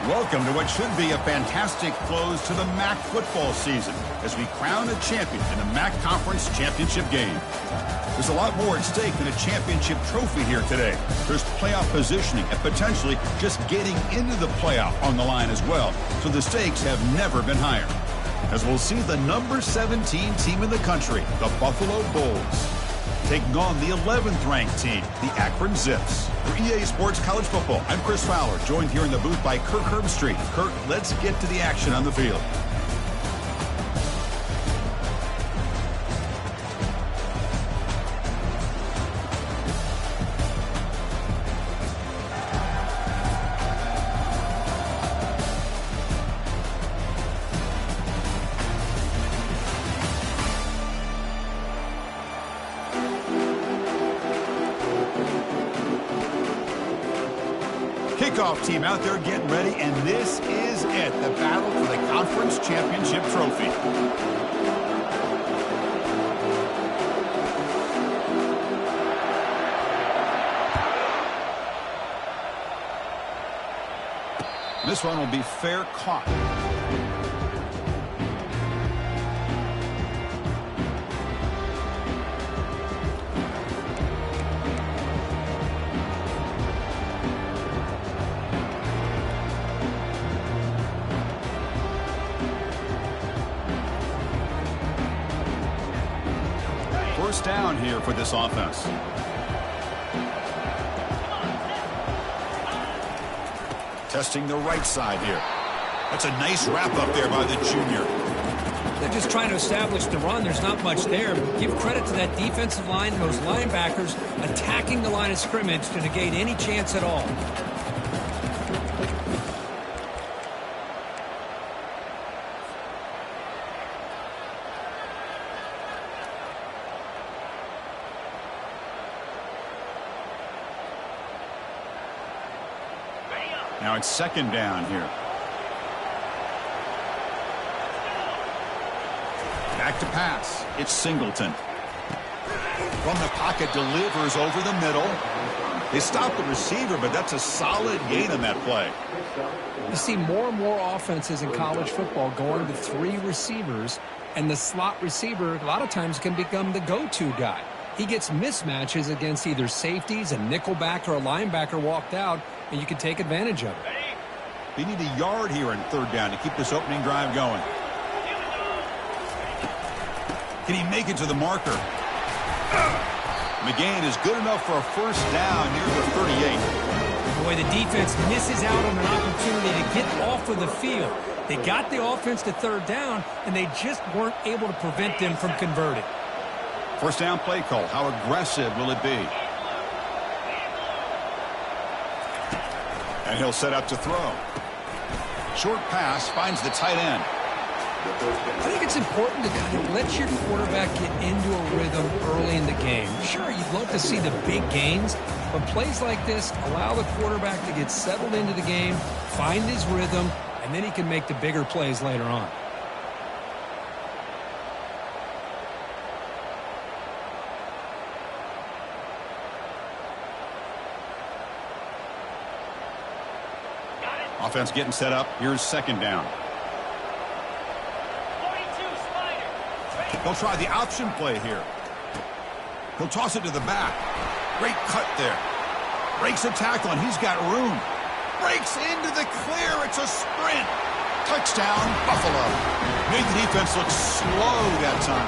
Welcome to what should be a fantastic close to the MAC football season as we crown a champion in the MAC Conference Championship game. There's a lot more at stake than a championship trophy here today. There's playoff positioning and potentially just getting into the playoff on the line as well. So the stakes have never been higher. As we'll see the number 17 team in the country, the Buffalo Bulls, taking on the 11th ranked team, the Akron Zips. For EA Sports College Football, I'm Chris Fowler, joined here in the booth by Kirk Herbstreit. Kirk, let's get to the action on the field. Kickoff team out there getting ready, and this is it, the battle for the conference championship trophy. This one will be fair caught. First down here for this offense. Testing the right side here. That's a nice wrap up there by the junior. They're just trying to establish the run. There's not much there, but give credit to that defensive line and those linebackers attacking the line of scrimmage to negate any chance at all. Now it's second down here. Back to pass. It's Singleton. From the pocket, delivers over the middle. They stop the receiver, but that's a solid gain on that play. You see more and more offenses in college football going to 3 receivers, and the slot receiver a lot of times can become the go-to guy. He gets mismatches against either safeties, a nickelback, or a linebacker walked out, and you can take advantage of it. They need a yard here in third down to keep this opening drive going. Can he make it to the marker? McGain is good enough for a first down near the 38. Boy, the defense misses out on an opportunity to get off of the field. They got the offense to third down, and they just weren't able to prevent them from converting. First down play call. How aggressive will it be? And he'll set up to throw. Short pass finds the tight end. I think it's important to let your quarterback get into a rhythm early in the game. Sure, you'd love to see the big gains, but plays like this allow the quarterback to get settled into the game, find his rhythm, and then he can make the bigger plays later on. Offense getting set up. Here's second down. He'll try the option play here. He'll toss it to the back. Great cut there. Breaks a tackle, and he's got room. Breaks into the clear. It's a sprint. Touchdown, Buffalo. Made the defense look slow that time.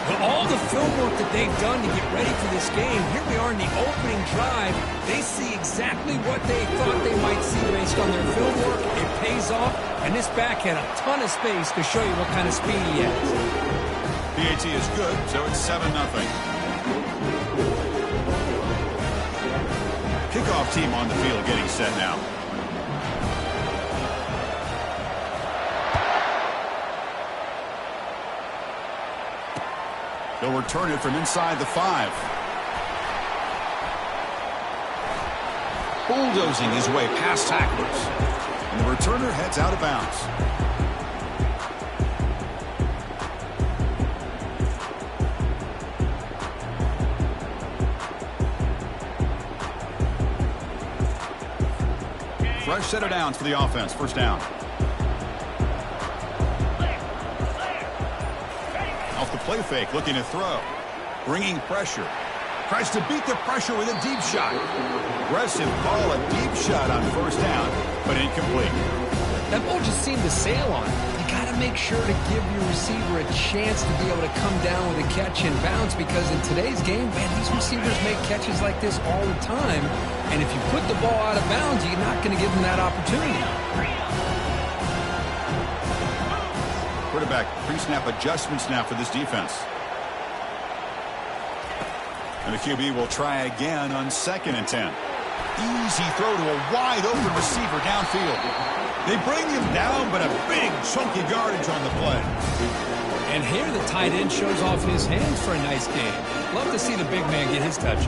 With all the film work that they've done to get ready for this game, here we are in the opening drive. They see exactly what they thought they might see based on their film work. It pays off, and this back had a ton of space to show you what kind of speed he has. PAT is good, so it's 7-0. Kickoff team on the field getting set now. He'll return it from inside the 5. Bulldozing his way past tacklers. And the returner heads out of bounds. Fresh set of downs for the offense. First down. Off the play fake, looking to throw. Bringing pressure. Tries to beat the pressure with a deep shot. Aggressive call, a deep shot on first down, but incomplete. That ball just seemed to sail on it. You got to make sure to give your receiver a chance to be able to come down with a catch and bounce, because in today's game, man, these receivers make catches like this all the time. And if you put the ball out of bounds, you're not going to give them that opportunity. Quarterback pre-snap adjustments now for this defense. And the QB will try again on 2nd and 10. Easy throw to a wide-open receiver downfield. They bring him down, but a big, chunky yardage on the play. And here the tight end shows off his hands for a nice game. Love to see the big man get his touches.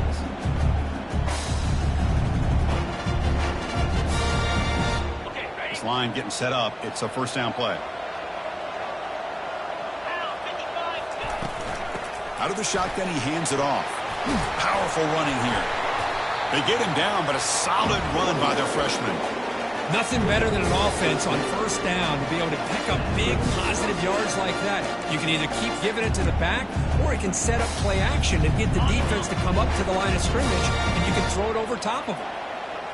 This line getting set up. It's a first down play. Out of the shotgun, he hands it off. Powerful running here. They get him down, but a solid run by the freshman. Nothing better than an offense on first down to be able to pick up big positive yards like that. You can either keep giving it to the back, or you can set up play action and get the defense to come up to the line of scrimmage, and you can throw it over top of them.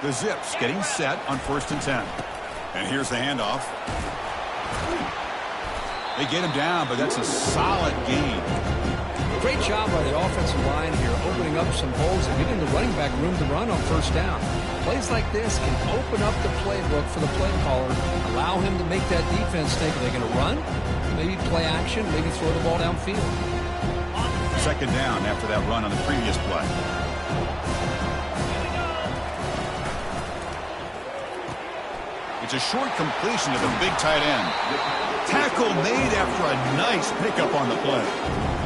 The Zips getting set on 1st and 10. And here's the handoff. They get him down, but that's a solid gain. Great job by the offensive line here, opening up some holes and giving the running back room to run on first down. Plays like this can open up the playbook for the play caller, allow him to make that defense think, are they going to run? Maybe play action, maybe throw the ball downfield. 2nd down after that run on the previous play. It's a short completion to the big tight end. Tackle made after a nice pickup on the play.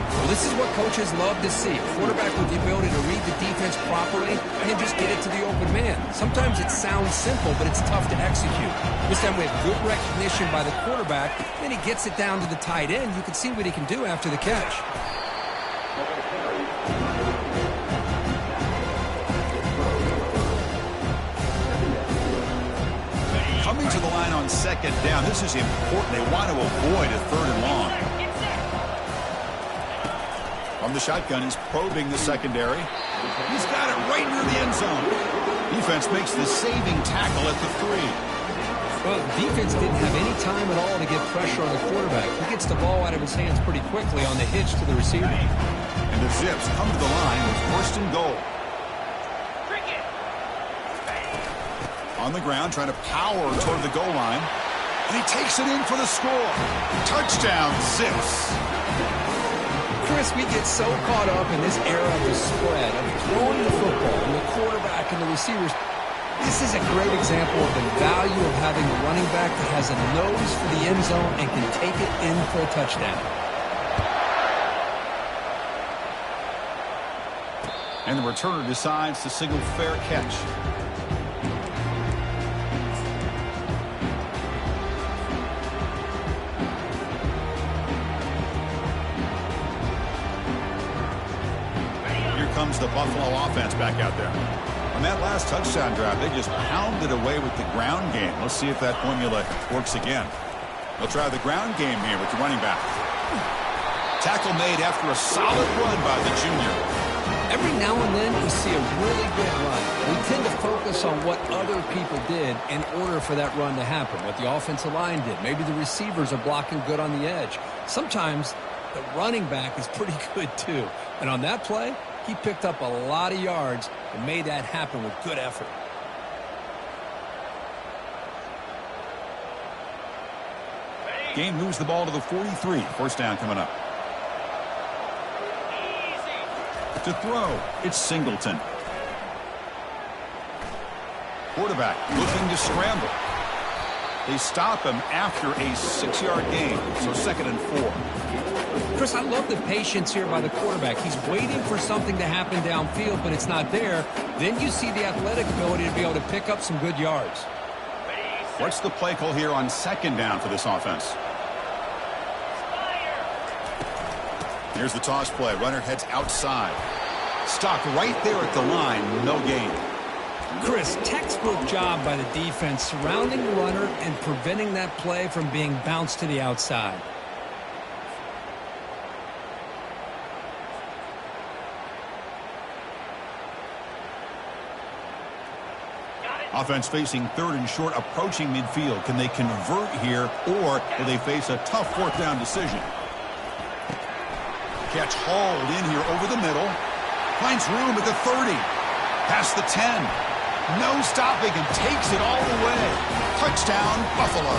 Well, this is what coaches love to see. A quarterback with the ability to read the defense properly and just get it to the open man. Sometimes it sounds simple, but it's tough to execute. This time we have good recognition by the quarterback. Then he gets it down to the tight end. You can see what he can do after the catch. Coming to the line on 2nd down. This is important. They want to avoid a 3rd and long. From the shotgun, he's probing the secondary. He's got it right near the end zone. Defense makes the saving tackle at the 3. Well, the defense didn't have any time at all to get pressure on the quarterback. He gets the ball out of his hands pretty quickly on the hitch to the receiver. And the Zips come to the line with 1st and goal. On the ground, trying to power toward the goal line. And he takes it in for the score. Touchdown, Zips. Chris, we get so caught up in this era of the spread, of throwing the football, and the quarterback and the receivers. This is a great example of the value of having a running back that has a nose for the end zone and can take it in for a touchdown. And the returner decides to signal fair catch. Comes the Buffalo offense back out there. On that last touchdown drive, they just pounded away with the ground game. Let's see if that formula works again. They'll try the ground game here with the running back. Tackle made after a solid run by the junior. Every now and then we see a really good run. We tend to focus on what other people did in order for that run to happen, what the offensive line did. Maybe the receivers are blocking good on the edge. Sometimes the running back is pretty good too. And on that play, he picked up a lot of yards and made that happen with good effort. Game moves the ball to the 43. First down coming up. To throw, it's Singleton. Quarterback looking to scramble. They stop him after a 6-yard gain, so 2nd and 4. Chris, I love the patience here by the quarterback. He's waiting for something to happen downfield, but it's not there. Then you see the athletic ability to be able to pick up some good yards. What's the play call here on 2nd down for this offense? Here's the toss play. Runner heads outside. Stopped right there at the line. No gain. Chris, textbook job by the defense surrounding the runner and preventing that play from being bounced to the outside. Offense facing 3rd and short, approaching midfield. Can they convert here, or will they face a tough 4th down decision? Catch hauled in here over the middle. Finds room at the 30. Past the 10. No stopping and takes it all the way. Touchdown, Buffalo.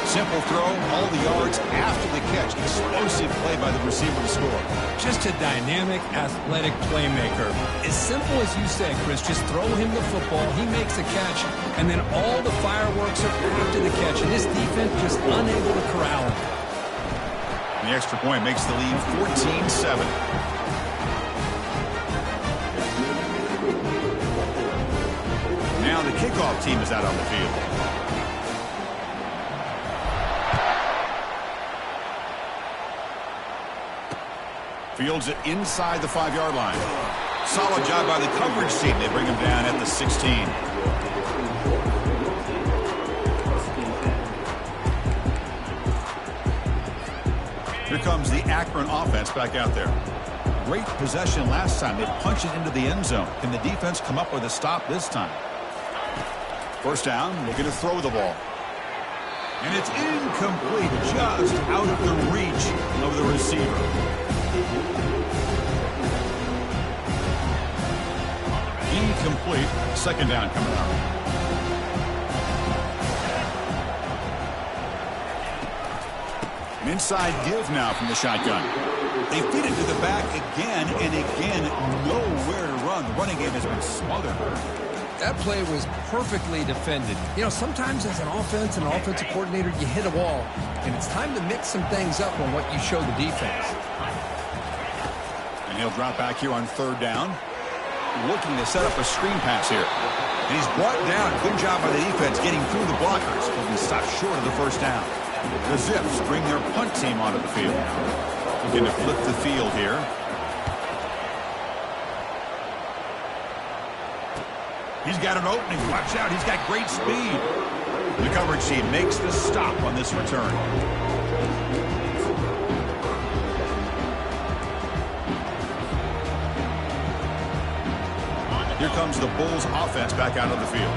Simple throw, all the yards after the catch. Explosive play by the receiver to score. Just a dynamic, athletic playmaker. As simple as you say, Chris, just throw him the football, he makes a catch, and then all the fireworks are after the catch. And this defense just unable to corral him. The extra point makes the lead 14-7. Now the kickoff team is out on the field. Fields it inside the 5-yard line. Solid job by the coverage team. They bring him down at the 16. Here comes the Akron offense back out there. Great possession last time. They punched it into the end zone. Can the defense come up with a stop this time? First down, looking to throw the ball. And it's incomplete, just out of the reach of the receiver. Incomplete. 2nd down coming up. An inside give now from the shotgun. They feed it to the back again and again. Nowhere to run. The running game has been smothered. That play was perfectly defended. You know, sometimes as an offense and an offensive coordinator, you hit a wall, and it's time to mix some things up on what you show the defense. And he'll drop back here on 3rd down. Looking to set up a screen pass here. And he's brought down. Good job by the defense getting through the blockers. But he stopped short of the 1st down. The Zips bring their punt team onto the field. Looking to flip the field here. He's got an opening. Watch out. He's got great speed. The coverage team makes the stop on this return. Here comes the Bulls offense back out on the field.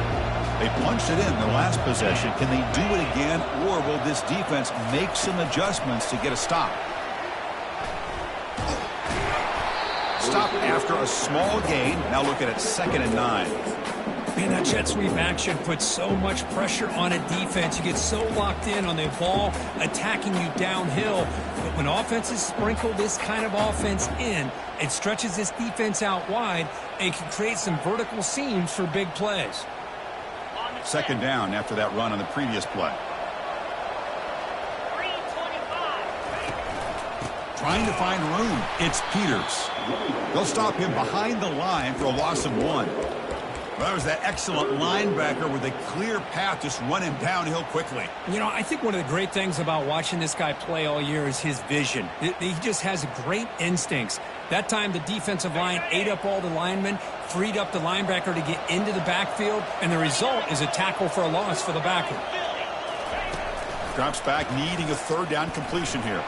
They punched it in their last possession. Can they do it again, or will this defense make some adjustments to get a stop? Stop after a small gain. Now looking at 2nd and 9. Man, that jet sweep action puts so much pressure on a defense. You get so locked in on the ball attacking you downhill. But when offenses sprinkle this kind of offense in, it stretches this defense out wide and can create some vertical seams for big plays. 2nd down after that run on the previous play. Trying to find room. It's Peters. They'll stop him behind the line for a loss of 1. Well, that was that excellent linebacker with a clear path, just running downhill quickly. You know, I think one of the great things about watching this guy play all year is his vision. He just has great instincts. That time, the defensive line ate up all the linemen, freed up the linebacker to get into the backfield, and the result is a tackle for a loss for the backer. Drops back, needing a 3rd down completion here.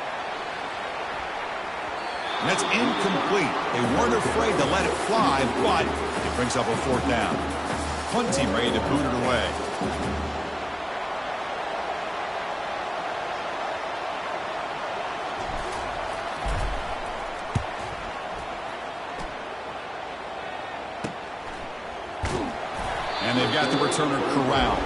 And that's incomplete. They weren't afraid to let it fly, but it brings up a 4th down. Punt team ready to boot it away. And they've got the returner corralled.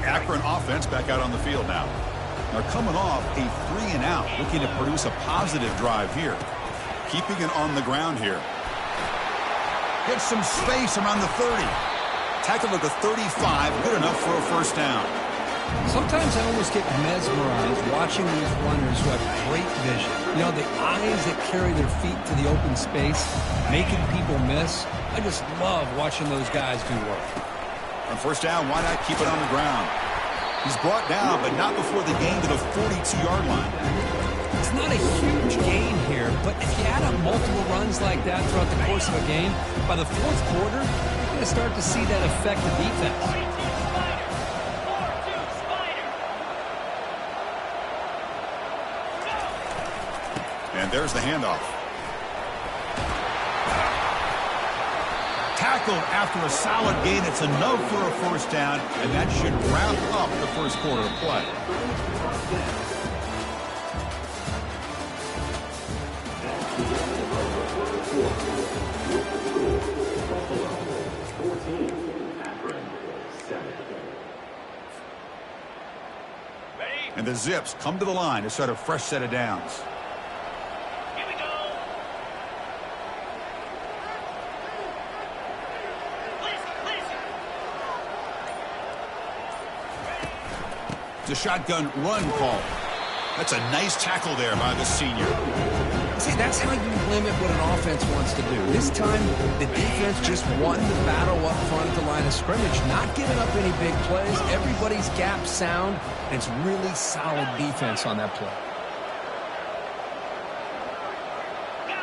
Akron offense back out on the field now. They're coming off a 3-and-out, looking to produce a positive drive here. Keeping it on the ground here. Gets some space around the 30. Tackle at the 35, good enough for a 1st down. Sometimes I almost get mesmerized watching these runners who have great vision. You know, the eyes that carry their feet to the open space, making people miss. I just love watching those guys do work. On 1st down, why not keep it on the ground? He's brought down, but not before the gain to the 42-yard line. It's not a huge gain here, but if you add up multiple runs like that throughout the course of a game, by the fourth quarter, you're going to start to see that affect the defense. And there's the handoff. Tackled after a solid gain. It's enough for a first down, and that should wrap up the first quarter of play. And the Zips come to the line to start a fresh set of downs. Here we go. It's a shotgun run call. That's a nice tackle there by the senior. See, that's how you limit what an offense wants to do. This time, the defense just won the battle up front at the line of scrimmage, not giving up any big plays. Everybody's gap sound, and it's really solid defense on that play.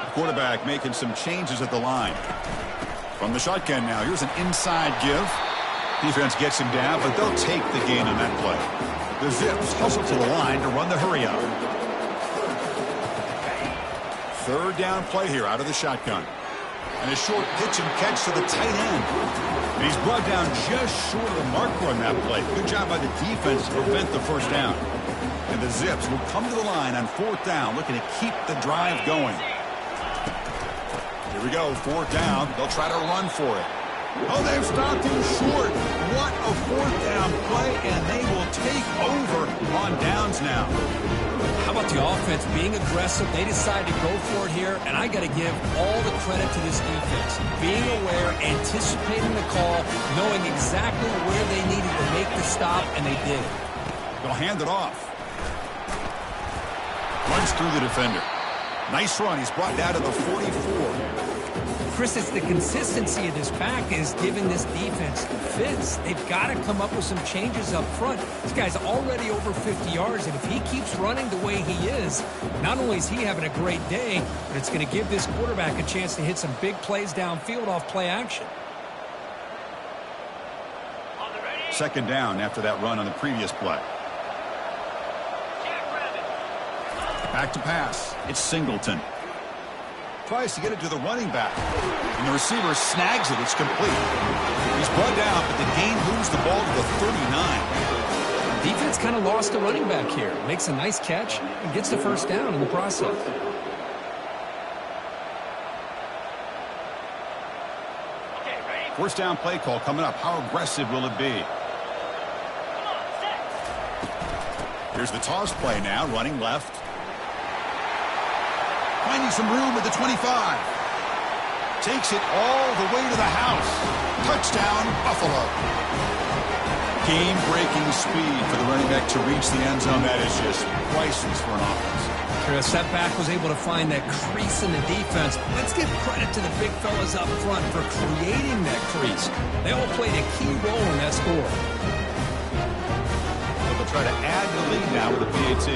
The quarterback making some changes at the line. From the shotgun now, here's an inside give. Defense gets him down, but they'll take the gain on that play. The Zips hustle to the line to run the hurry up. Third down play here out of the shotgun. And a short pitch and catch to the tight end. And he's brought down just short of the marker on that play. Good job by the defense to prevent the first down. And the Zips will come to the line on fourth down, looking to keep the drive going. Here we go, fourth down. They'll try to run for it. Oh, they've stopped him short. What a fourth down play, and they will take over on downs now. How about the offense being aggressive? They decide to go for it here, and I got to give all the credit to this defense. Being aware, anticipating the call, knowing exactly where they needed to make the stop, and they did it. They'll hand it off. Runs through the defender. Nice run. He's brought down to the 44. Chris, it's the consistency of this back is giving this defense fits. They've got to come up with some changes up front. This guy's already over 50 yards, and if he keeps running the way he is, not only is he having a great day, but it's going to give this quarterback a chance to hit some big plays downfield off play action. Second down after that run on the previous play. Back to pass. It's Singleton. Tries to get it to the running back. And the receiver snags it. It's complete. He's brought down, but the gain moves the ball to the 39. Defense kind of lost the running back here. Makes a nice catch and gets the first down in the process. First down play call coming up. How aggressive will it be? Here's the toss play now, running left. Finding some room at the 25. Takes it all the way to the house. Touchdown, Buffalo. Game-breaking speed for the running back to reach the end zone. That is just priceless for an offense. Chris, that back was able to find that crease in the defense. Let's give credit to the big fellas up front for creating that crease. They all played a key role in that score. They'll try to add to the lead now with a PAT.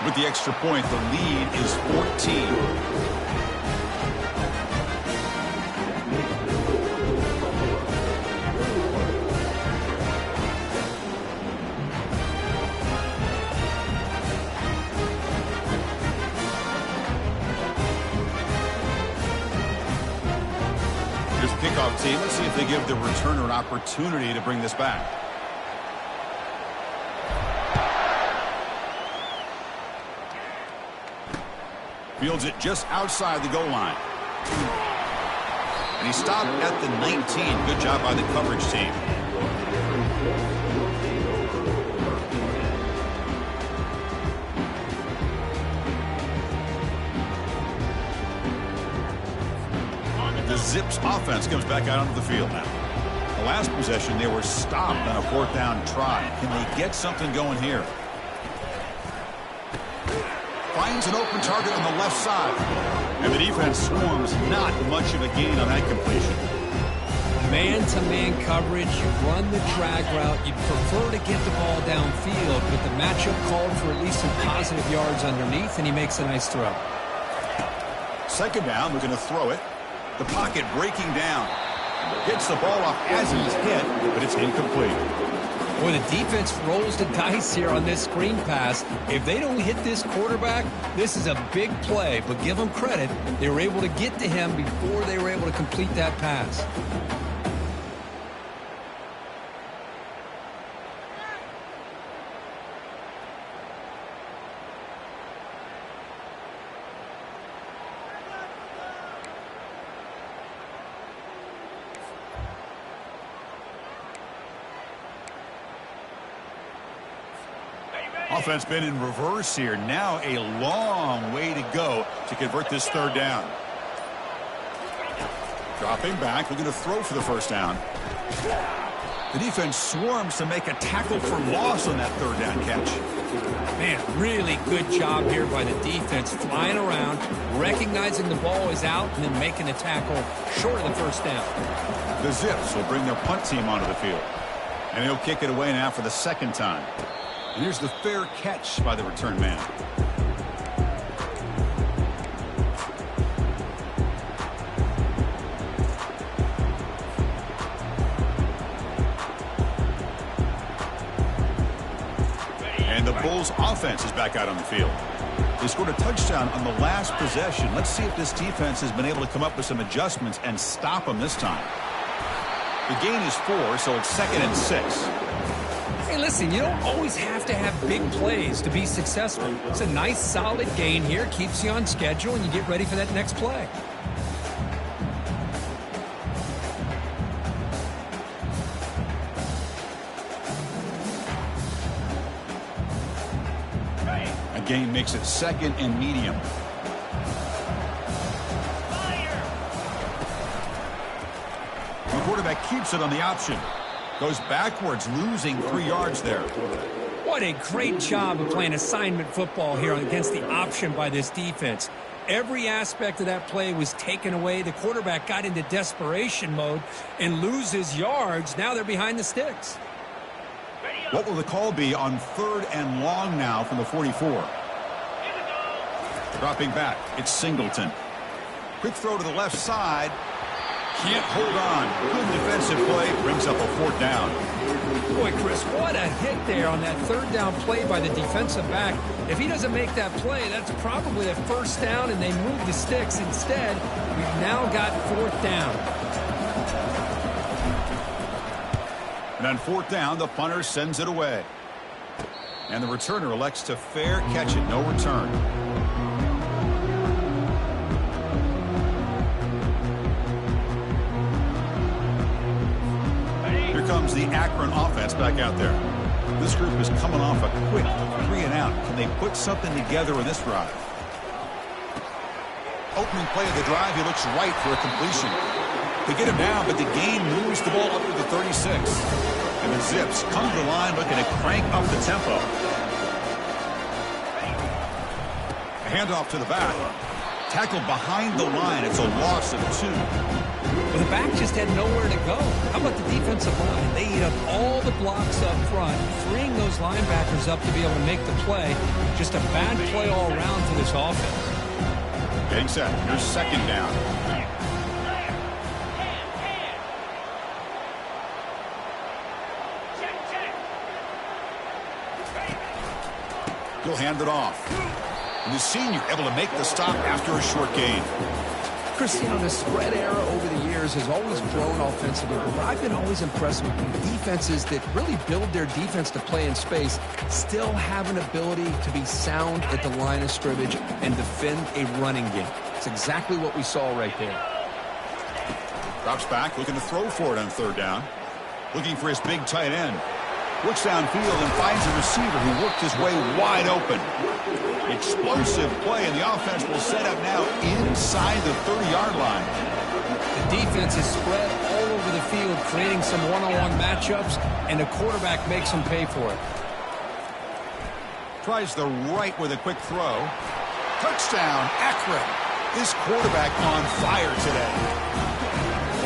With the extra point, the lead is 14. Here's the kickoff team. Let's see if they give the returner an opportunity to bring this back. Fields it just outside the goal line. And he stopped at the 19. Good job by the coverage team. The Zips offense comes back out onto the field now. The last possession, they were stopped on a fourth down try. Can they get something going here? Finds an open target on the left side. And the defense swarms, not much of a gain on that completion. Man-to-man coverage, you run the drag route, you'd prefer to get the ball downfield, but the matchup called for at least some positive yards underneath, and he makes a nice throw. Second down, we're going to throw it. The pocket breaking down. Gets the ball off as he's hit, but it's incomplete. Boy, the defense rolls the dice here on this screen pass. If they don't hit this quarterback, this is a big play, but give them credit. They were able to get to him before they were able to complete that pass. Offense been in reverse here. Now a long way to go to convert this third down. Dropping back, looking to throw for the first down. The defense swarms to make a tackle for loss on that third down catch. Man, really good job here by the defense, flying around, recognizing the ball is out, and then making the tackle short of the first down. The Zips will bring their punt team onto the field. And he'll kick it away now for the second time. And here's the fair catch by the return man. And the Bulls offense is back out on the field. They scored a touchdown on the last possession. Let's see if this defense has been able to come up with some adjustments and stop them this time. The gain is 4, so it's 2nd and 6. Hey, listen, you don't always have to have big plays to be successful. It's a nice, solid gain here. Keeps you on schedule, and you get ready for that next play. A gain makes it 2nd and medium. The quarterback keeps it on the option. Goes backwards, losing 3 yards there. What a great job of playing assignment football here against the option by this defense. Every aspect of that play was taken away. The quarterback got into desperation mode and loses yards. Now they're behind the sticks. What will the call be on 3rd and long now from the 44? Dropping back, it's Singleton. Quick throw to the left side. Can't hold on. Good defensive play. Brings up a 4th down. Boy, Chris, what a hit there on that 3rd down play by the defensive back. If he doesn't make that play, that's probably the 1st down, and they move the sticks. Instead, we've now got 4th down. And on 4th down, the punter sends it away. And the returner elects to fair catch it. No return. Comes the Akron offense back out there. This group is coming off a quick 3 and out. Can they put something together in this drive? Opening play of the drive, he looks right for a completion. They get him down, but the gain moves the ball up to the 36. And the Zips come to the line looking to crank up the tempo. A handoff to the back. Tackled behind the line. It's a loss of 2. Well, the back just had nowhere to go. How about the defensive line? They eat up all the blocks up front, freeing those linebackers up to be able to make the play. Just a bad play all around for this offense. Getting set. Here's 2nd down. He'll hand it off. And the senior able to make the stop after a short gain. Cristiano, the spread era over the years has always grown offensively, but I've been always impressed with defenses that really build their defense to play in space, still have an ability to be sound at the line of scrimmage and defend a running game. It's exactly what we saw right there. Drops back, looking to throw for it on 3rd down. Looking for his big tight end. Looks downfield and finds a receiver who worked his way wide open. Explosive play, and the offense will set up now inside the 30-yard line. The defense is spread all over the field, creating some one-on-one matchups, and the quarterback makes them pay for it. Tries the right with a quick throw. Touchdown, Akron. This quarterback on fire today.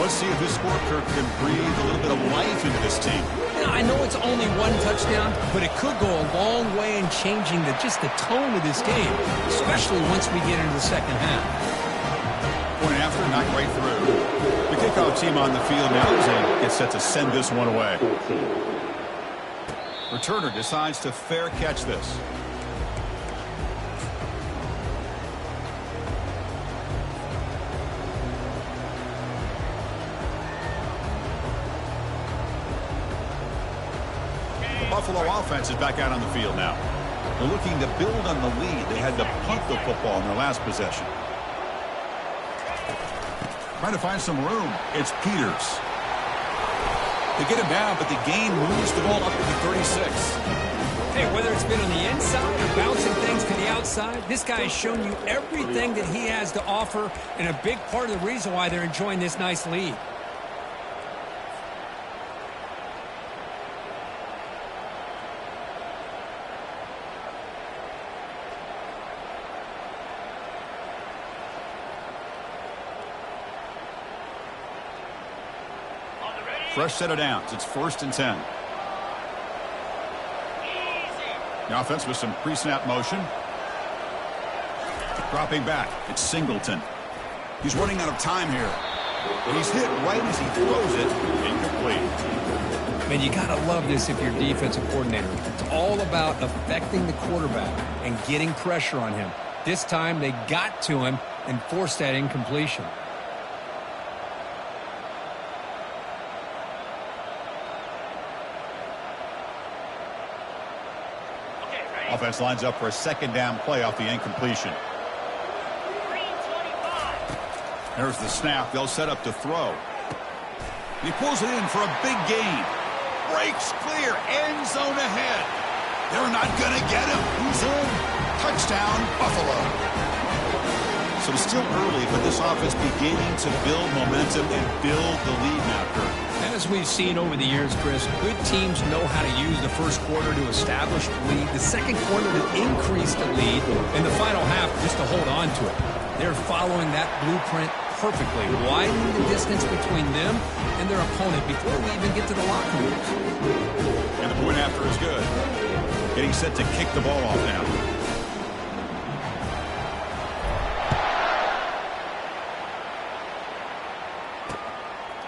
Let's see if his scorecard can breathe a little bit of life into this team. Now, I know it's only one touchdown, but it could go a long way in changing just the tone of this game, especially once we get into the second half. Point after, knocked right through. The kickoff team on the field now as they get set to send this one away. Returner decides to fair catch this. Buffalo offense is back out on the field now. They're looking to build on the lead. They had to punt the football in their last possession. Trying to find some room. It's Peters. They get him down, but the gain moves the ball up to the 36. Hey, whether it's been on the inside or bouncing things to the outside, this guy has shown you everything that he has to offer, and a big part of the reason why they're enjoying this nice lead. Fresh set of downs. It's 1st and 10. The offense with some pre-snap motion. Dropping back. It's Singleton. He's running out of time here. And he's hit right as he throws it. Incomplete. Man, you got to love this if you're defensive coordinator. It's all about affecting the quarterback and getting pressure on him. This time they got to him and forced that incompletion. Offense lines up for a 2nd down play off the incompletion. There's the snap. They'll set up to throw. He pulls it in for a big gain. Breaks clear. End zone ahead. They're not going to get him. Who's in? Touchdown, Buffalo. So it's still early, but this offense beginning to build momentum and build the lead now, Kurt. As we've seen over the years, Chris, good teams know how to use the first quarter to establish the lead, the second quarter to increase the lead, and the final half just to hold on to it. They're following that blueprint perfectly, widening the distance between them and their opponent before we even get to the locker rooms. And the point after is good. Getting set to kick the ball off now.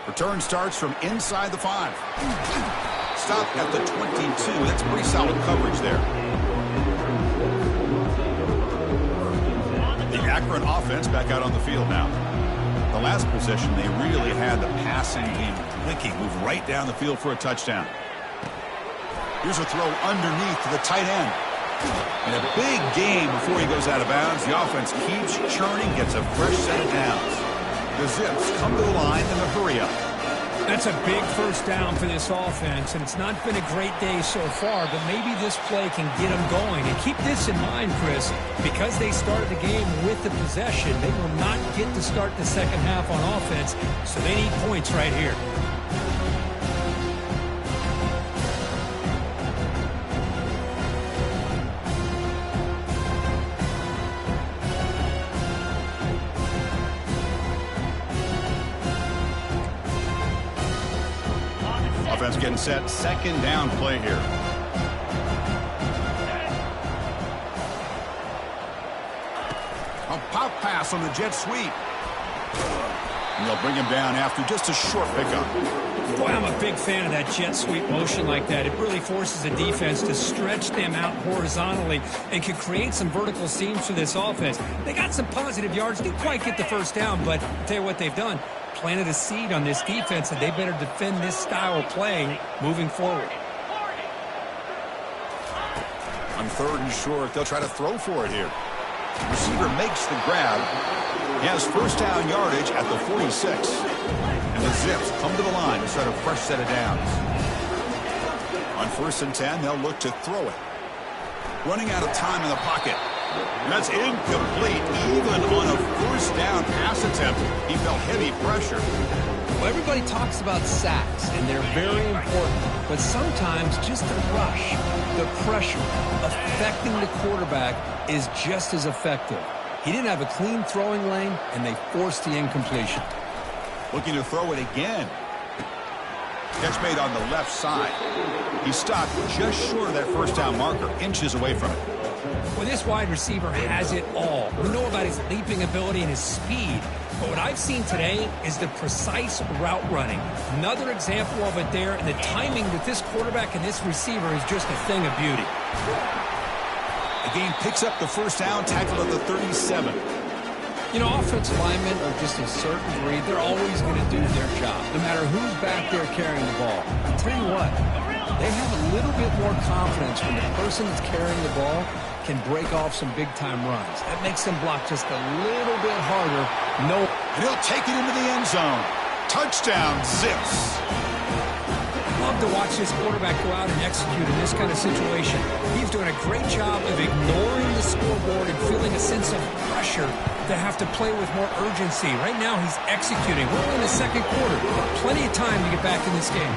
Return starts from inside the 5. Stop at the 22. That's pretty solid coverage there. The Akron offense back out on the field now. The last possession, they really had the passing game clicking. Move right down the field for a touchdown. Here's a throw underneath to the tight end. And a big gain before he goes out of bounds. The offense keeps churning, gets a fresh set of downs. The Zips come to the line in a hurry-up. That's a big first down for this offense, and it's not been a great day so far, but maybe this play can get them going. And keep this in mind, Chris, because they started the game with the possession, they will not get to start the second half on offense, so they need points right here. Offense getting set. 2nd down play here. A pop pass on the jet sweep. And they'll bring him down after just a short pickup. Boy, I'm a big fan of that jet sweep motion like that. It really forces the defense to stretch them out horizontally and can create some vertical seams for this offense. They got some positive yards. Didn't quite get the first down, but I'll tell you what they've done. Planted a seed on this defense, and they better defend this style of play moving forward. On 3rd and short, they'll try to throw for it here. The receiver makes the grab. He has first down yardage at the 46. And the Zips come to the line to start a fresh set of downs. On 1st and 10, they'll look to throw it. Running out of time in the pocket. That's incomplete. Even on a first down pass attempt, he felt heavy pressure. Well, everybody talks about sacks, and they're very important. But sometimes just the rush, the pressure, affecting the quarterback is just as effective. He didn't have a clean throwing lane, and they forced the incompletion. Looking to throw it again. Catch made on the left side. He stopped just short of that first down marker, inches away from it. Well, this wide receiver has it all. We know about his leaping ability and his speed. But what I've seen today is the precise route running. Another example of it there, and the timing with this quarterback and this receiver is just a thing of beauty. The game picks up the first down, tackled at the 37. You know, offensive linemen are just a certain breed. They're always going to do their job, no matter who's back there carrying the ball. I'll tell you what, they have a little bit more confidence when the person that's carrying the ball can break off some big-time runs. That makes them block just a little bit harder. And he'll take it into the end zone. Touchdown, Zips. Love to watch this quarterback go out and execute in this kind of situation. He's doing a great job of ignoring the scoreboard and feeling a sense of pressure to have to play with more urgency. Right now, he's executing. We're in the second quarter. Plenty of time to get back in this game.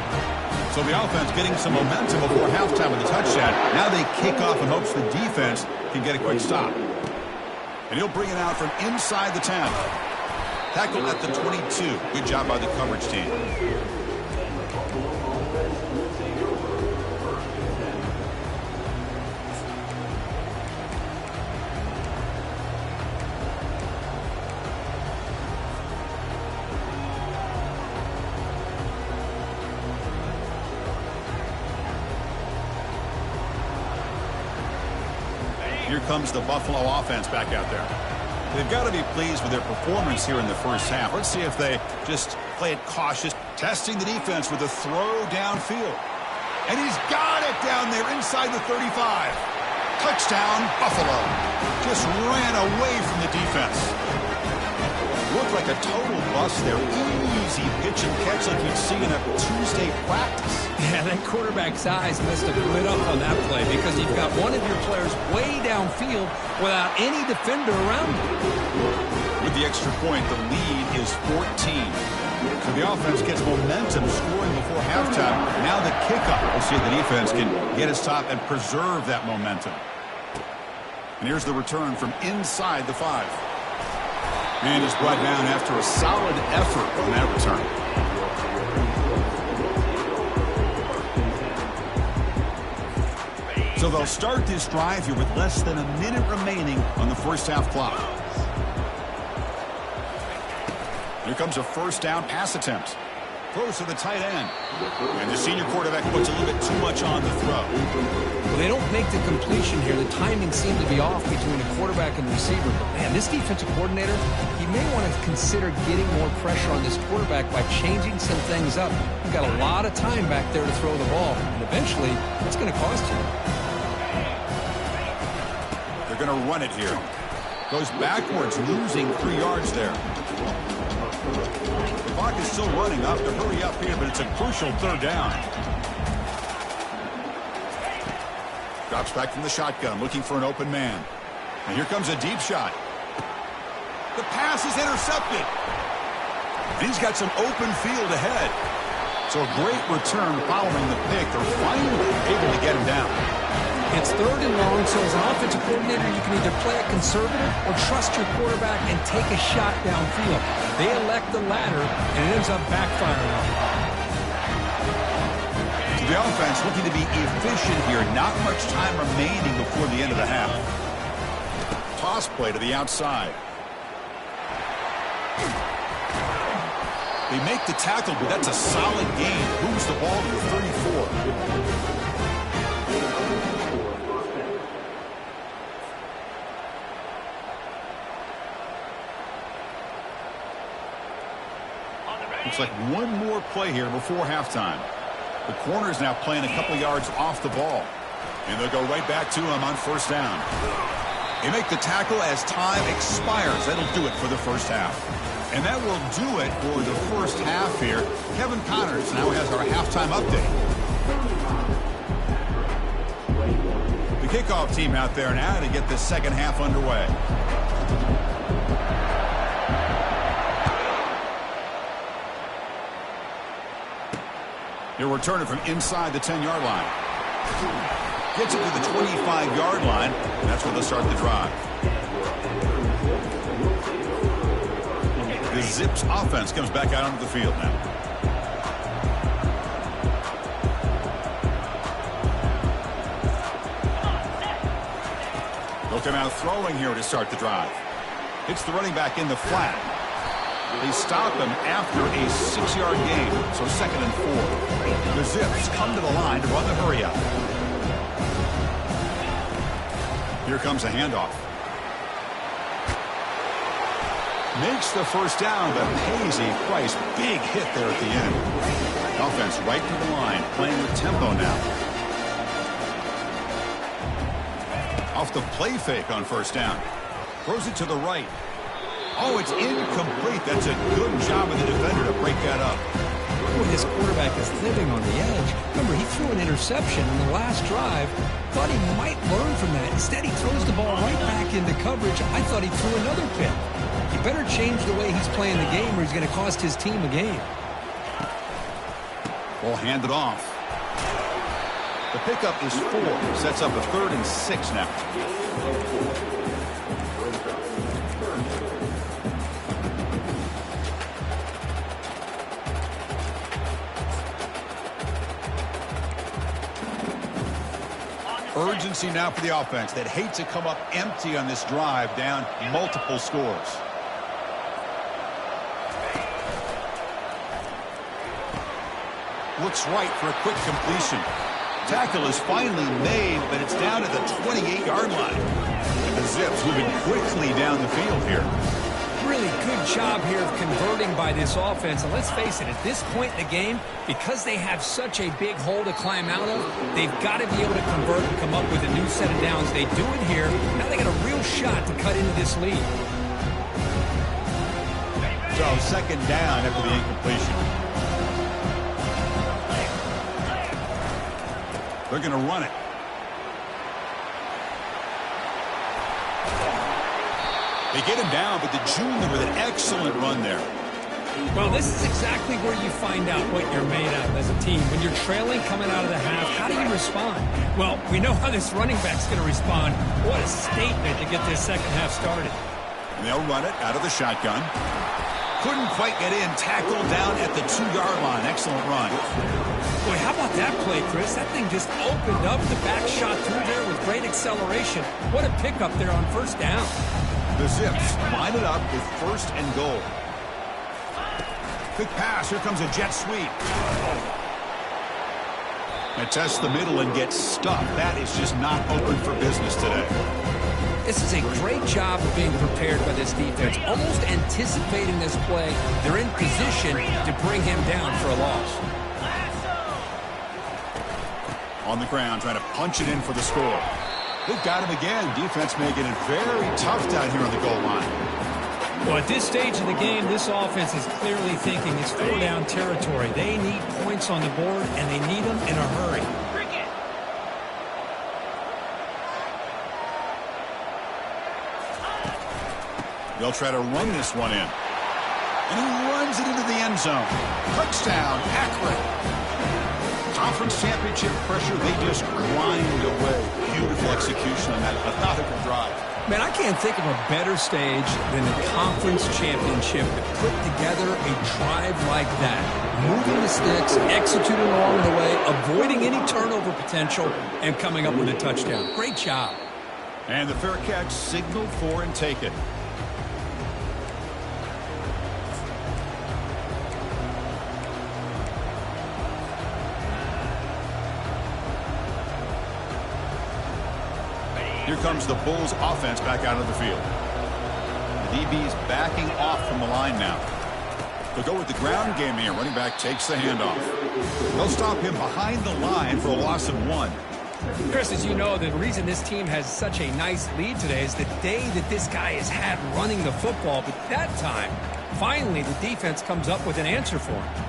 So the offense getting some momentum before halftime with the touchdown. Now they kick off in hopes the defense can get a quick stop. And he'll bring it out from inside the 10. Tackled at the 22. Good job by the coverage team. Here comes the Buffalo offense back out there. They've got to be pleased with their performance here in the first half. Let's see if they just play it cautious. Testing the defense with a throw downfield. And he's got it down there inside the 35. Touchdown, Buffalo. Just ran away from the defense. Looked like a total bust there. Easy pitch and catch like you'd see in a Tuesday practice. Yeah, that quarterback's eyes must have lit up on that play because you've got one of your players way downfield without any defender around him. With the extra point, the lead is 14. So the offense gets momentum scoring before halftime. Now the kickoff. We'll see if the defense can get his top and preserve that momentum. And here's the return from inside the 5. And is brought down after a solid effort on that return. So they'll start this drive here with less than a minute remaining on the first half clock. Here comes a first down pass attempt. Throws to the tight end. And the senior quarterback puts a little bit too much on the throw. Well, they don't make the completion here. The timing seemed to be off between the quarterback and the receiver. But, man, this defensive coordinator, he may want to consider getting more pressure on this quarterback by changing some things up. You've got a lot of time back there to throw the ball. And eventually, it's going to cost you. They're going to run it here. Goes backwards, losing 3 yards there. The clock is still running up to hurry up here, but it's a crucial third down. Drops back from the shotgun, looking for an open man. And here comes a deep shot. The pass is intercepted. And he's got some open field ahead. So a great return following the pick. They're finally able to get him down. It's third and long, so as an offensive coordinator, you can either play it conservative or trust your quarterback and take a shot downfield. They elect the latter, and it ends up backfiring on them. So the offense looking to be efficient here. Not much time remaining before the end of the half. Toss play to the outside. They make the tackle, but that's a solid gain. Moves the ball to the 34. Looks like one more play here before halftime. The corner's now playing a couple yards off the ball. And they'll go right back to him on first down. They make the tackle as time expires. That'll do it for the first half. And that will do it for the first half here. Kevin Connors now has our halftime update. The kickoff team out there now to get this second half underway. He'll return it from inside the 10-yard line. Gets it to the 25-yard line, and that's where they'll start the drive. The Zips offense comes back out onto the field now. They'll come out throwing here to start the drive. Hits the running back in the flat. They stop him after a 6-yard gain, so 2nd and 4. The Zips come to the line to run the hurry up. Here comes a handoff. Makes the first down, but pays a price. Big hit there at the end. Offense right to the line, playing with tempo now. Off the play fake on first down. Throws it to the right. Oh, it's incomplete. That's a good job of the defender to break that up. Boy, this quarterback is living on the edge. Remember, he threw an interception in the last drive. Thought he might learn from that. Instead, he throws the ball right back into coverage. I thought he threw another pick. He better change the way he's playing the game or he's going to cost his team a game. Ball handed off. The pickup is 4. Sets up a 3rd and 6 now. Urgency now for the offense that hates to come up empty on this drive, down multiple scores. Looks right for a quick completion. Tackle is finally made, but it's down at the 28-yard line. And the Zips moving quickly down the field here. Really good job here of converting by this offense. And let's face it, at this point in the game, because they have such a big hole to climb out of, they've got to be able to convert and come up with a new set of downs. They do it here. Now they got a real shot to cut into this lead. So 2nd down after the incompletion. They're going to run it. They get him down, but the junior with an excellent run there. Well, this is exactly where you find out what you're made of as a team. When you're trailing coming out of the half, how do you respond? Well, we know how this running back's going to respond. What a statement to get this second half started. And they'll run it out of the shotgun. Couldn't quite get in. Tackled down at the 2-yard line. Excellent run. Boy, how about that play, Chris? That thing just opened up. The back shot through there with great acceleration. What a pickup there on first down. The Zips line it up with 1st and goal. Quick pass. Here comes a jet sweep. It tests the middle and gets stuffed. That is just not open for business today. This is a great job of being prepared by this defense. Almost anticipating this play. They're in position to bring him down for a loss. On the ground, trying to punch it in for the score. They've got him again. Defense making it very tough down here on the goal line. Well, at this stage of the game, this offense is clearly thinking it's 4-down territory. They need points on the board, and they need them in a hurry. They'll try to run this one in. And he runs it into the end zone. Touchdown, Akron. Conference championship pressure, they just grind away. Beautiful execution on that methodical drive. Man, I can't think of a better stage than the conference championship to put together a drive like that. Moving the sticks, executing along the way, avoiding any turnover potential, and coming up with a touchdown. Great job. And the fair catch signaled for and taken. Here comes the Bulls offense back out of the field. The DB's backing off from the line now. They'll go with the ground game here. Running back takes the handoff. They'll stop him behind the line for a loss of 1. Chris, as you know, the reason this team has such a nice lead today is the day that this guy has had running the football. But that time, finally, the defense comes up with an answer for him.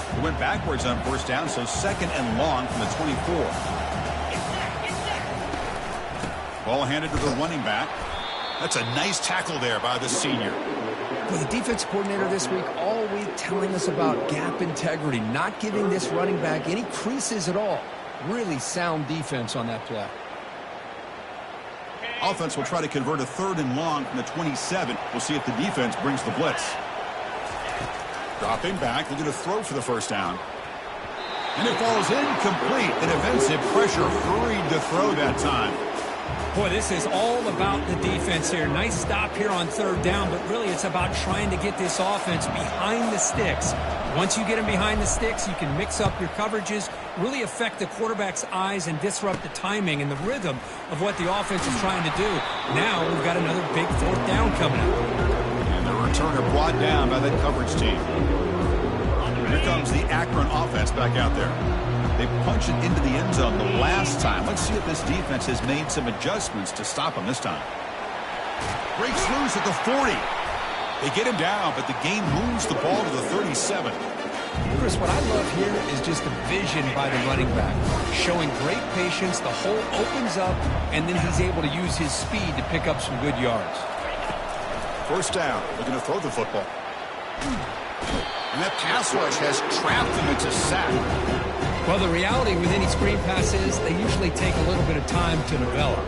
It went backwards on first down, so 2nd and long from the 24. Ball handed to the running back. That's a nice tackle there by the senior. Well, the defense coordinator this week all week telling us about gap integrity, not giving this running back any creases at all. Really sound defense on that play. Offense will try to convert a 3rd and long from the 27. We'll see if the defense brings the blitz. Dropping back, looking to throw for the first down. And it falls incomplete. The defensive pressure hurried to throw that time. Boy, this is all about the defense here. Nice stop here on 3rd down, but really it's about trying to get this offense behind the sticks. Once you get them behind the sticks, you can mix up your coverages, really affect the quarterback's eyes and disrupt the timing and the rhythm of what the offense is trying to do. Now we've got another big 4th down coming up. And the returner brought down by that coverage team. Here comes the Akron offense back out there. They punched it into the end zone the last time. Let's see if this defense has made some adjustments to stop them this time. Breaks loose at the 40. They get him down, but the game moves the ball to the 37. Chris, what I love here is just the vision by the running back. Showing great patience, the hole opens up, and then he's able to use his speed to pick up some good yards. First down, looking to throw the football. And that pass rush has trapped him into sack. Well, the reality with any screen pass is they usually take a little bit of time to develop.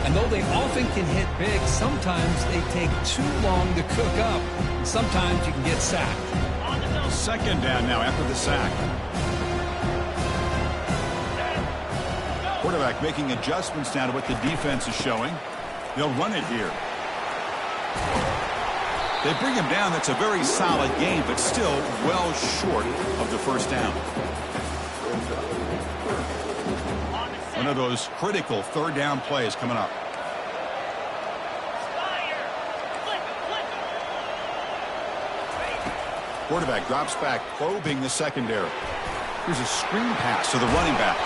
And though they often can hit big, sometimes they take too long to cook up. And sometimes you can get sacked. Second down now after the sack. Quarterback making adjustments now to what the defense is showing. They'll run it here. They bring him down. That's a very solid game, but still well short of the first down. One of those critical 3rd down plays coming up. Quarterback drops back, probing the secondary. Here's a screen pass to the running back.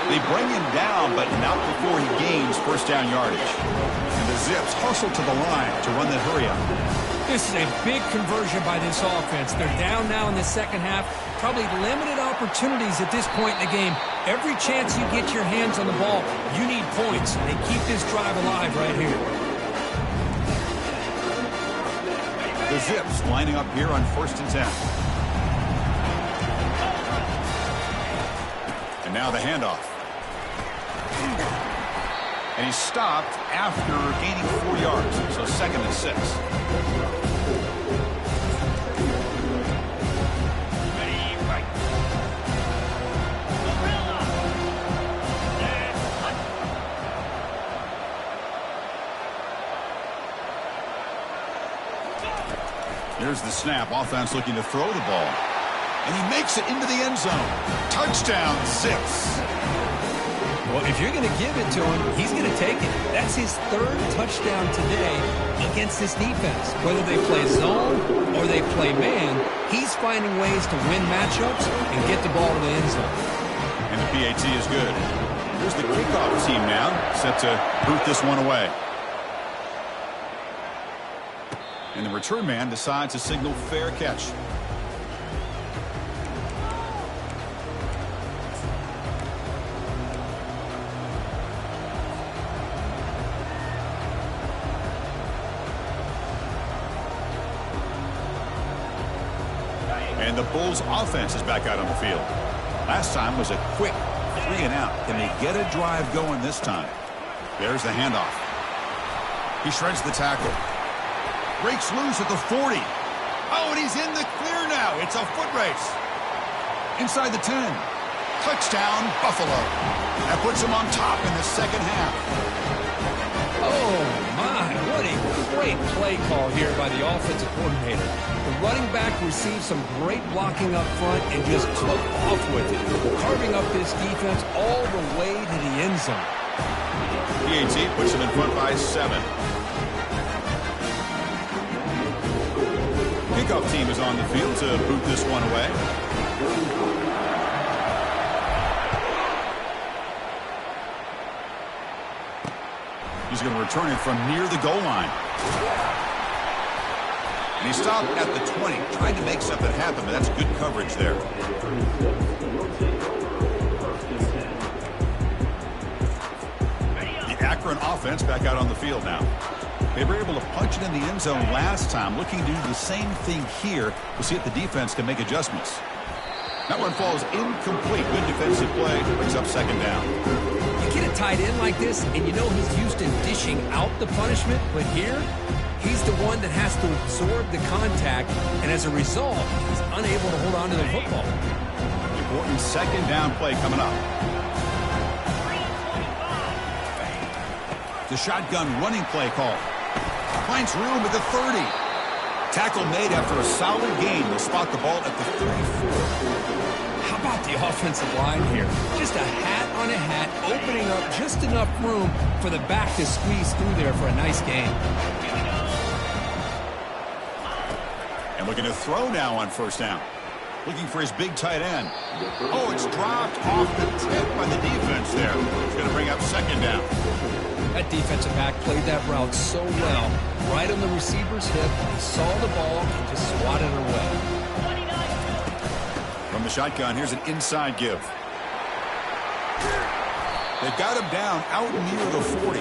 They bring him down, but not before he gains first down yardage. And the Zips hustle to the line to run the hurry up. This is a big conversion by this offense. They're down now in the second half. Probably limited opportunities at this point in the game. Every chance you get your hands on the ball, you need points. They keep this drive alive right here. The Zips lining up here on 1st and 10. And now the handoff. And he's stopped after gaining 4 yards. So 2nd and 6. Here's the snap. Offense looking to throw the ball. And he makes it into the end zone. Touchdown, Zips. Well, if you're going to give it to him, he's going to take it. That's his 3rd touchdown today against this defense. Whether they play zone or they play man, he's finding ways to win matchups and get the ball to the end zone. And the PAT is good. Here's the kickoff team now, set to boot this one away. And the return man decides to signal fair catch. And the Bulls offense is back out on the field. Last time was a quick 3 and out. Can they get a drive going this time? There's the handoff. He shreds the tackle. Breaks loose at the 40. Oh, and he's in the clear now. It's a foot race. Inside the 10. Touchdown, Buffalo. That puts him on top in the second half. Oh, my. What a great play call here by the offensive coordinator. The running back received some great blocking up front and just took off with it, carving up this defense all the way to the end zone. PAT puts him in front by 7. Kickoff team is on the field to boot this one away. He's going to return it from near the goal line. And he stopped at the 20, trying to make something happen, but that's good coverage there. The Akron offense back out on the field now. They were able to punch it in the end zone last time, looking to do the same thing here. We'll see if the defense can make adjustments. That one falls incomplete. Good defensive play. Brings up second down. You get a tight end like this, and you know he's used to dishing out the punishment, but here, he's the one that has to absorb the contact, and as a result, he's unable to hold on to the football. Important second down play coming up. The shotgun running play call. Finds room at the 30. Tackle made after a solid gain. They'll spot the ball at the 34. How about the offensive line here? Just a hat on a hat, opening up just enough room for the back to squeeze through there for a nice gain. And looking to throw now on first down. Looking for his big tight end. Oh, it's dropped off the tip by the defense there. It's going to bring up second down. That defensive back played that route so well. Right on the receiver's hip. He saw the ball and just swatted it away. From the shotgun, here's an inside give. They've got him down out near the 40.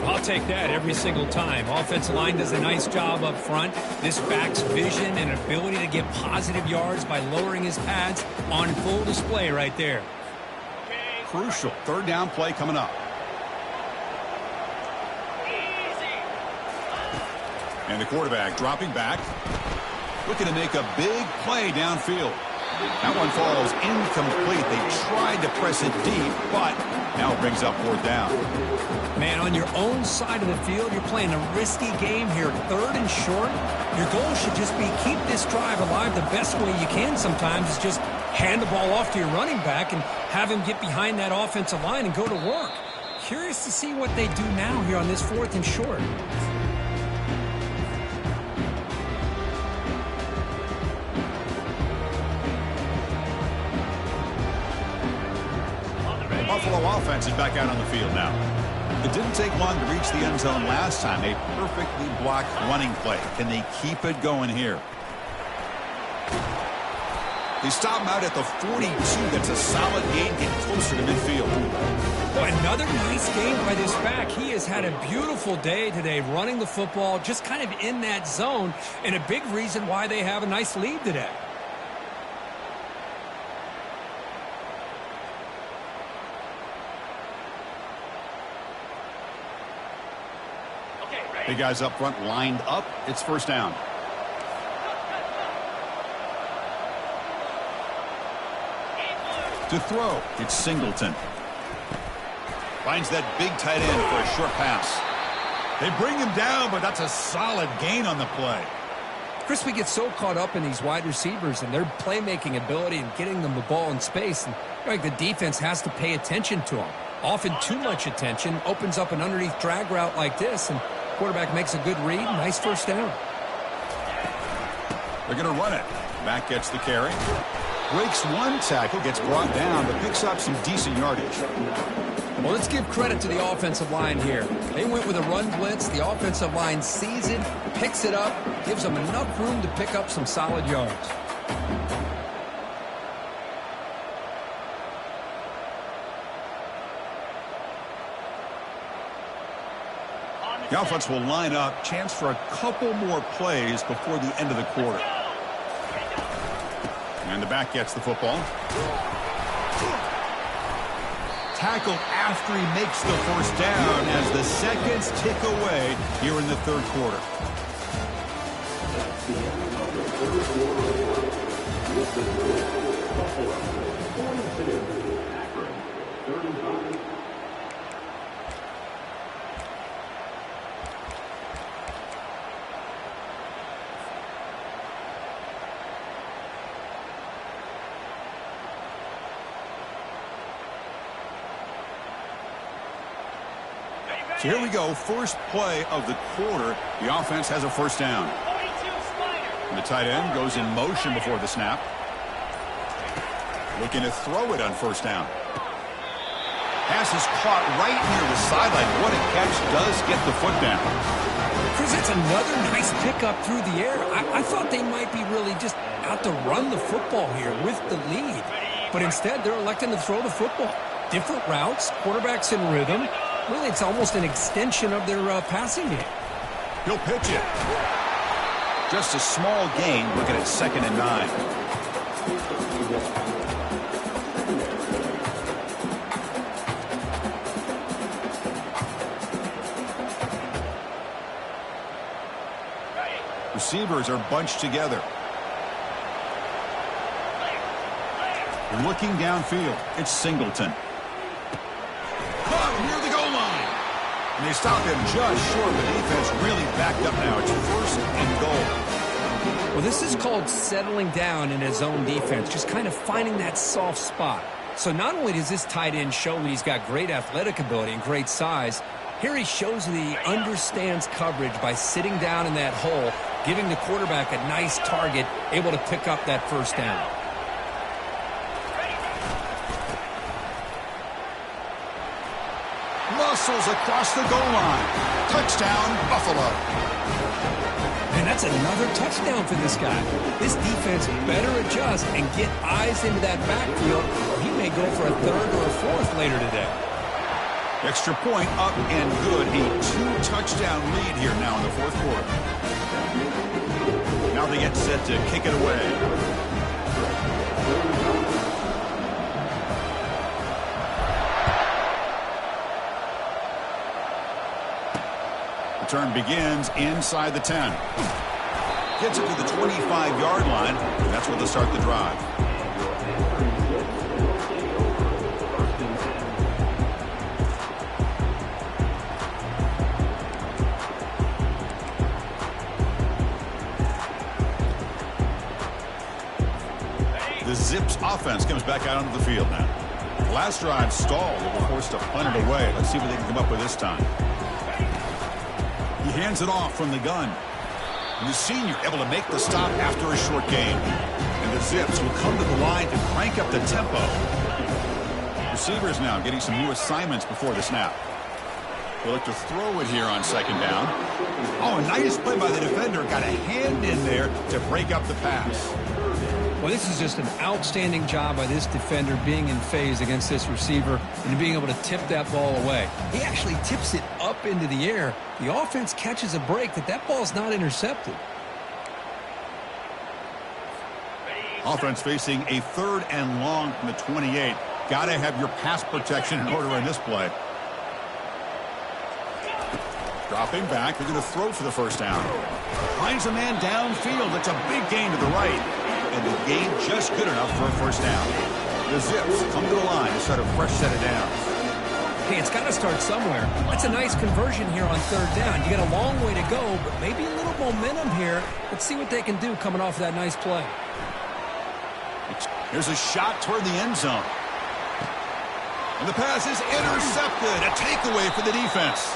I'll take that every single time. Offensive line does a nice job up front. This back's vision and ability to get positive yards by lowering his pads on full display right there. Crucial third down play coming up. And the quarterback dropping back. Looking to make a big play downfield. That one falls incomplete. They tried to press it deep, but now it brings up fourth down. Man, on your own side of the field, you're playing a risky game here. Third and short. Your goal should just be keep this drive alive the best way you can sometimes is just hand the ball off to your running back and have him get behind that offensive line and go to work. Curious to see what they do now here on this fourth and short. Buffalo offense is back out on the field now. It didn't take long to reach the end zone last time. A perfectly blocked running play. Can they keep it going here? They stop him out at the 42. That's a solid gain, getting closer to midfield. Boy, another nice game by this back. He has had a beautiful day today running the football, just kind of in that zone, and a big reason why they have a nice lead today. The guys up front lined up. It's first down. To throw, it's Singleton. Finds that big tight end for a short pass. They bring him down, but that's a solid gain on the play. Chris, we get so caught up in these wide receivers and their playmaking ability and getting them the ball in space. And like the defense has to pay attention to them. Often too much attention opens up an underneath drag route like this, and quarterback makes a good read. Nice first down. They're going to run it. Back gets the carry. Breaks one tackle, gets brought down, but picks up some decent yardage. Well, let's give credit to the offensive line here. They went with a run blitz. The offensive line sees it, picks it up, gives them enough room to pick up some solid yards. The offense will line up. Chance for a couple more plays before the end of the quarter. And the back gets the football. Tackle after he makes the first down as the seconds tick away here in the third quarter. So here we go, first play of the quarter. The offense has a first down. And the tight end goes in motion before the snap. Looking to throw it on first down. Pass is caught right near the sideline. What a catch, does get the foot down. Chris, that's another nice pickup through the air. I thought they might be really just out to run the football here with the lead. But instead, they're electing to throw the football. Different routes, quarterbacks in rhythm. Really, it's almost an extension of their passing game. He'll pitch it. Just a small gain, looking at 2nd and 9. Receivers are bunched together. Looking downfield, it's Singleton. Caught near the goal line. And they stop him just short. The defense really backed up now. It's 1st and goal. Well, this is called settling down in his own defense, just kind of finding that soft spot. So not only does this tight end show that he's got great athletic ability and great size, here he shows that he understands coverage by sitting down in that hole, giving the quarterback a nice target, able to pick up that first down. Muscles across the goal line. Touchdown, Buffalo. And that's another touchdown for this guy. This defense better adjust and get eyes into that backfield, or he may go for a 3rd or a 4th later today. Extra point up and good. A 2-touchdown lead here now in the 4th quarter. Now they get set to kick it away. Return begins inside the 10. Gets it to the 25-yard line, and that's where they'll start the drive. The Zips offense comes back out onto the field now. The last drive stalled. They were forced to punt it away. Let's see what they can come up with this time. He hands it off from the gun. And the senior able to make the stop after a short gain. And the Zips will come to the line to crank up the tempo. Receivers now getting some new assignments before the snap. They'll look to throw it here on 2nd down. Oh, a nice play by the defender. Got a hand in there to break up the pass. Well, this is just an outstanding job by this defender being in phase against this receiver and being able to tip that ball away. He actually tips it up into the air. The offense catches a break that ball's not intercepted. Offense facing a 3rd and long from the 28. Got to have your pass protection in order in this play. Dropping back. They're going to throw for the first down. Finds a man downfield. It's a big gain to the right. And the gain just good enough for a first down. The Zips come to the line to start a fresh set of downs. Hey, it's got to start somewhere. That's a nice conversion here on 3rd down. You got a long way to go, but maybe a little momentum here. Let's see what they can do coming off that nice play. Here's a shot toward the end zone. And the pass is intercepted. A takeaway for the defense.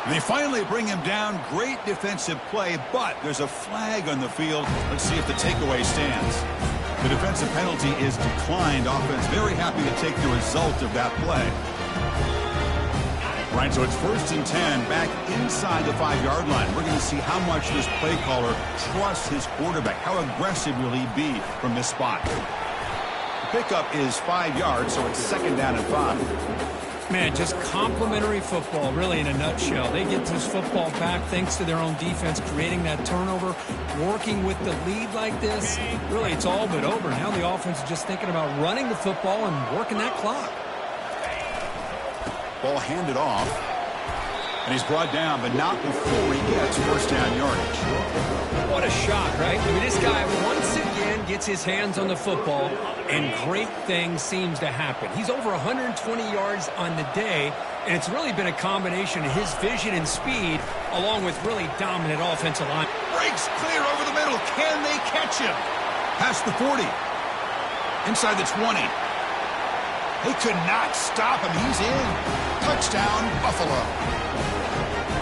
And they finally bring him down. Great defensive play, but there's a flag on the field. Let's see if the takeaway stands. The defensive penalty is declined. Offense very happy to take the result of that play. Right, so it's 1st and 10 back inside the 5-yard line. We're going to see how much this play caller trusts his quarterback. How aggressive will he be from this spot? The pickup is 5 yards, so it's 2nd down and 5. Man, just complimentary football, really, in a nutshell. They get this football back thanks to their own defense, creating that turnover, working with the lead like this. Really, it's all but over. Now the offense is just thinking about running the football and working that clock. Ball handed off. And he's brought down, but not before he gets first down yardage. What a shot, right? I mean, this guy once again gets his hands on the football, and great things seems to happen. He's over 120 yards on the day, and it's really been a combination of his vision and speed, along with really dominant offensive line. Breaks clear over the middle. Can they catch him? Past the 40. Inside the 20. They could not stop him. He's in. Touchdown, Buffalo.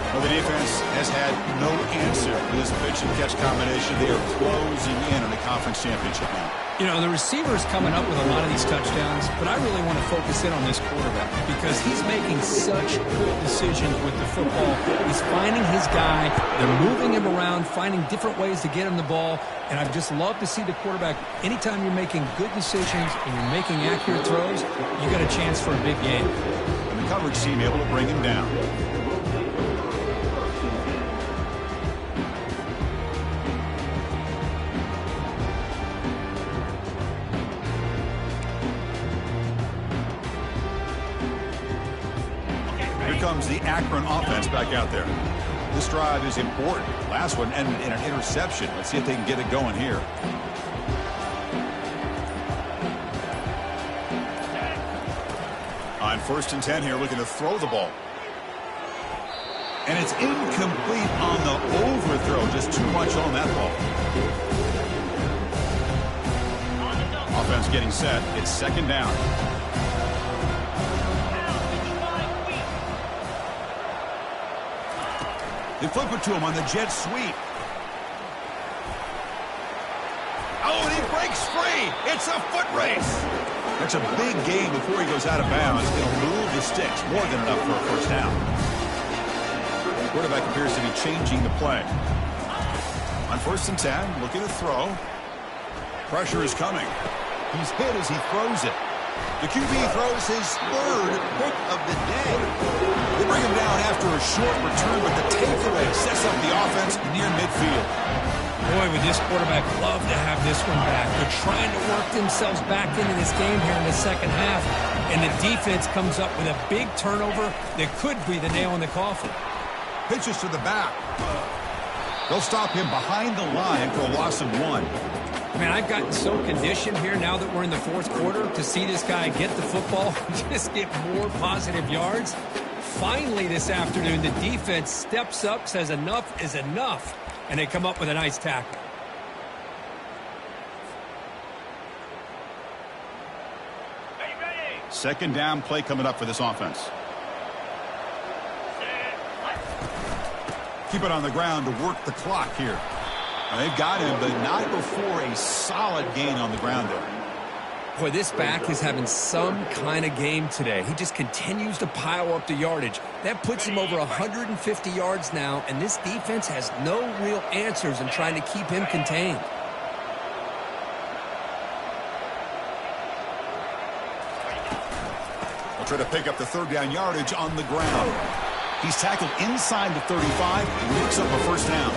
Well, the defense has had no answer for this pitch and catch combination. They are closing in on the conference championship now. You know, the receiver's coming up with a lot of these touchdowns, but I really want to focus in on this quarterback because he's making such good decisions with the football. He's finding his guy. They're moving him around, finding different ways to get him the ball, and I've just loved to see the quarterback. Anytime you're making good decisions and you're making accurate throws, you got a chance for a big game. And the coverage team able to bring him down. Akron offense back out there. This drive is important. Last one ended in an interception. Let's see if they can get it going here. On 1st and 10 here, looking to throw the ball. And it's incomplete on the overthrow. Just too much on that ball. Offense getting set. It's 2nd down. They flip it to him on the jet sweep. Oh, and he breaks free. It's a foot race. That's a big gain before he goes out of bounds. It'll move the sticks. More than enough for a 1st down. Quarterback appears to be changing the play. On 1st and 10, looking to throw. Pressure is coming. He's hit as he throws it. The QB throws his 3rd pick of the day. They bring him down after a short return, but the takeaway sets up the offense near midfield. Boy, would this quarterback love to have this one back. They're trying to work themselves back into this game here in the 2nd half, and the defense comes up with a big turnover that could be the nail in the coffin. Pitches to the back. They'll stop him behind the line for a loss of 1. Man, I've gotten so conditioned here now that we're in the 4th quarter to see this guy get the football and just get more positive yards. Finally this afternoon, the defense steps up, says enough is enough, and they come up with a nice tackle. Ready. 2nd down play coming up for this offense. Keep it on the ground to work the clock here. They've got him, but not before a solid gain on the ground there. Boy, this back is having some kind of game today. He just continues to pile up the yardage. That puts him over 150 yards now, and this defense has no real answers in trying to keep him contained. They'll try to pick up the 3rd down yardage on the ground. He's tackled inside the 35 and picks up a 1st down.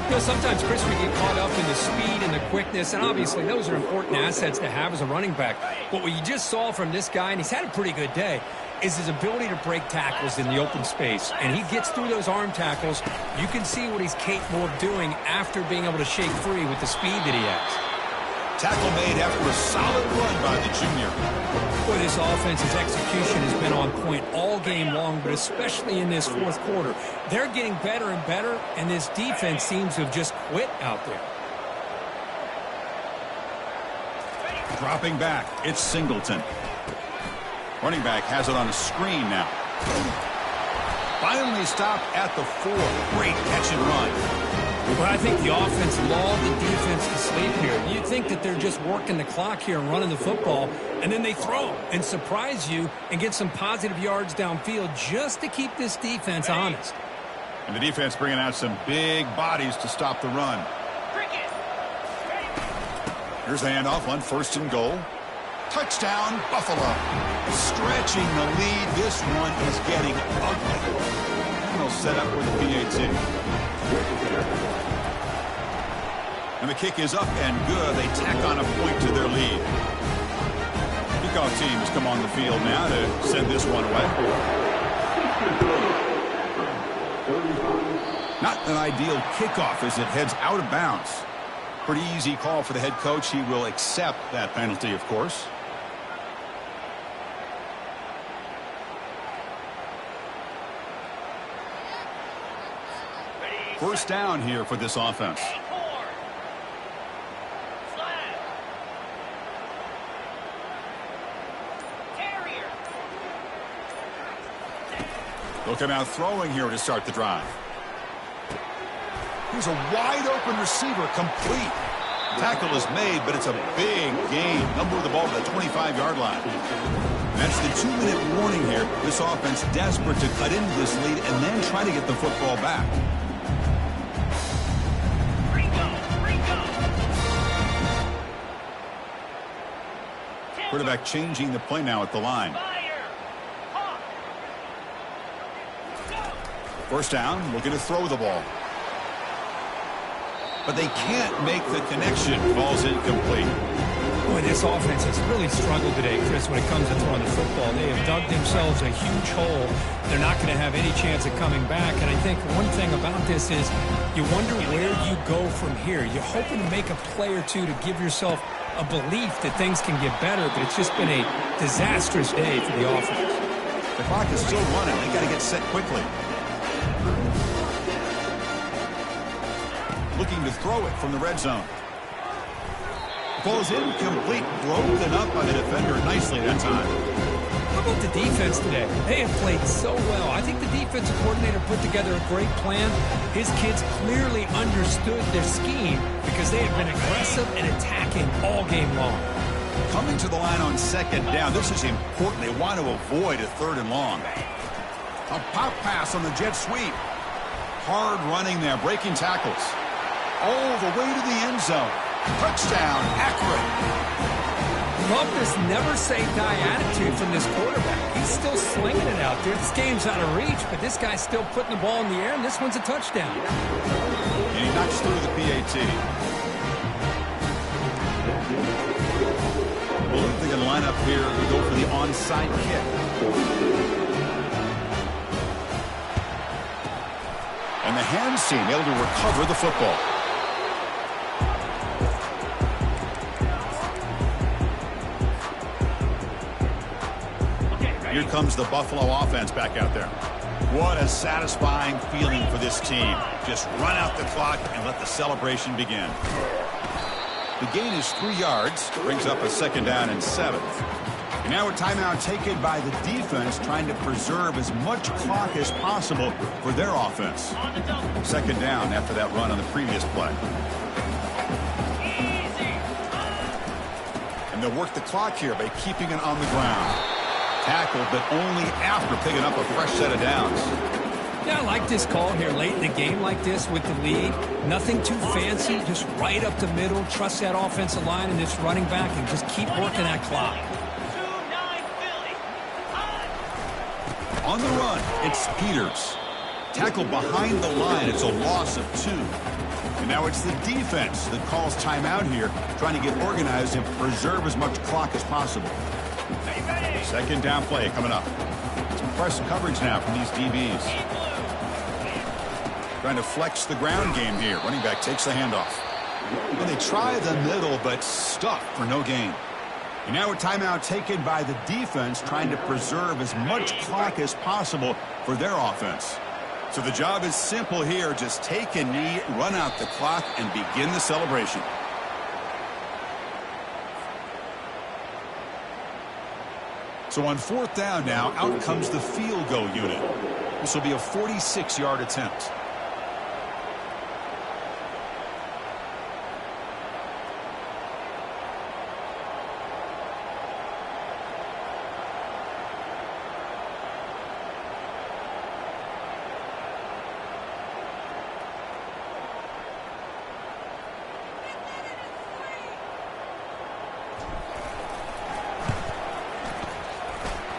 You know, sometimes, Chris, we get caught up in the speed and the quickness, and obviously those are important assets to have as a running back. But what you just saw from this guy, and he's had a pretty good day, is his ability to break tackles in the open space. And he gets through those arm tackles. You can see what he's capable of doing after being able to shake free with the speed that he has. Tackle made after a solid run by the junior. Boy, this offense's execution has been on point all game long, but especially in this 4th quarter. They're getting better and better, and this defense seems to have just quit out there. Dropping back, it's Singleton. Running back has it on a screen now. Finally stopped at the 4. Great catch and run. Well, I think the offense lulled the defense to sleep here. You'd think that they're just working the clock here and running the football, and then they throw and surprise you and get some positive yards downfield just to keep this defense honest. And the defense bringing out some big bodies to stop the run. Here's the handoff on 1st and goal. Touchdown, Buffalo. Stretching the lead. This one is getting ugly. And they'll set up where the PAT. And the kick is up and good. They tack on a point to their lead. Kickoff teams come on the field now to send this one away. Not an ideal kickoff as it heads out of bounds. Pretty easy call for the head coach. He will accept that penalty, of course. First down here for this offense. They'll come out throwing here to start the drive. Here's a wide-open receiver, complete. Tackle is made, but it's a big gain. They'll move the ball to the 25-yard line. That's the 2-minute warning here. This offense desperate to cut into this lead and then try to get the football back. Quarterback changing the play now at the line. First down, looking to throw the ball. But they can't make the connection. Ball's incomplete. Boy, this offense has really struggled today, Chris, when it comes to throwing the football. They have dug themselves a huge hole. They're not going to have any chance of coming back. And I think one thing about this is you wonder where you go from here. You're hoping to make a play or two to give yourself a belief that things can get better, but it's just been a disastrous day for the offense. The clock is still running. They got to get set quickly. Looking to throw it from the red zone. Ball's incomplete, broken up by the defender nicely that time. How about the defense today? They have played so well. I think the defensive coordinator put together a great plan. His kids clearly understood their scheme because they have been aggressive and attacking all game long. Coming to the line on second down, this is important. They want to avoid a 3rd and long. A pop pass on the jet sweep. Hard running there, breaking tackles. All the way to the end zone. Touchdown, Akron. Love this never-say-die attitude from this quarterback. He's still slinging it out there. This game's out of reach, but this guy's still putting the ball in the air, and this one's a touchdown. And he knocks through the PAT. I believe they're going to line up here and go for the onside kick. And the hands team able to recover the football. Here comes the Buffalo offense back out there. What a satisfying feeling for this team. Just run out the clock and let the celebration begin. The gain is 3 yards. Brings up a 2nd down and 7. And now a timeout taken by the defense, trying to preserve as much clock as possible for their offense. 2nd down after that run on the previous play. And they'll work the clock here by keeping it on the ground. Tackled, but only after picking up a fresh set of downs. Yeah, I like this call here late in the game like this with the lead. Nothing too fancy, just right up the middle. Trust that offensive line and this running back and just keep working that clock. On the run, it's Peters. Tackled behind the line. It's a loss of 2. And now it's the defense that calls timeout here, trying to get organized and preserve as much clock as possible. 2nd down play coming up. Some press coverage now from these DBs. Trying to flex the ground game here. Running back takes the handoff. And they try the middle, but stuck for no gain. And now a timeout taken by the defense, trying to preserve as much clock as possible for their offense. So the job is simple here. Just take a knee, run out the clock, and begin the celebration. So on 4th down now, out comes the field goal unit. This will be a 46-yard attempt.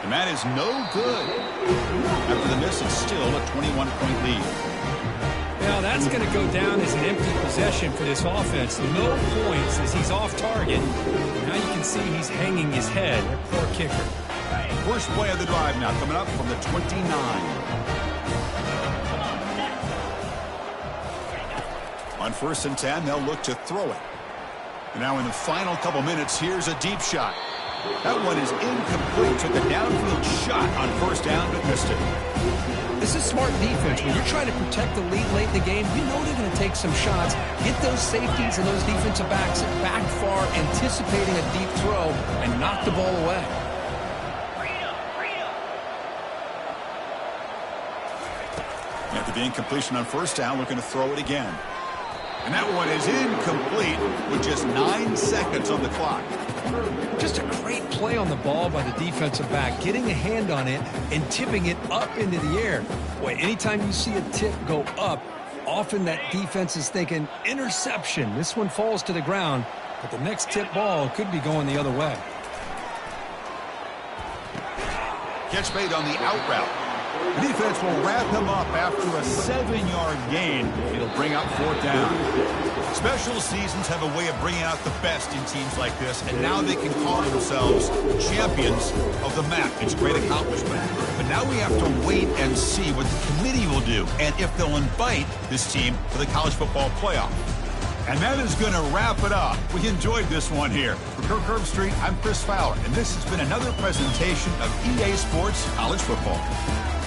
And that is no good. After the miss, it's still a 21-point lead. Now that's going to go down as an empty possession for this offense. No points as he's off target. Now you can see he's hanging his head. Poor kicker. First play of the drive now coming up from the 29. On 1st and 10, they'll look to throw it. And now in the final couple minutes, here's a deep shot. That one is incomplete. Took a downfield shot on 1st down, but missed it. This is smart defense. When you're trying to protect the lead late in the game, you know they're going to take some shots, get those safeties and those defensive backs back far, anticipating a deep throw, and knock the ball away. After the incompletion on 1st down, looking to throw it again. And that one is incomplete with just 9 seconds on the clock. Just a great play on the ball by the defensive back, getting a hand on it and tipping it up into the air. Boy, anytime you see a tip go up, often that defense is thinking interception. This one falls to the ground, but the next tip ball could be going the other way. Catch made on the out route. The defense will wrap him up after a 7-yard gain. It'll bring up 4th down. Special seasons have a way of bringing out the best in teams like this, and now they can call themselves champions of the MAC. It's a great accomplishment. But now we have to wait and see what the committee will do and if they'll invite this team to the college football playoff. And that is going to wrap it up. We enjoyed this one here. For Kirk Herbstreit, I'm Chris Fowler, and this has been another presentation of EA Sports College Football.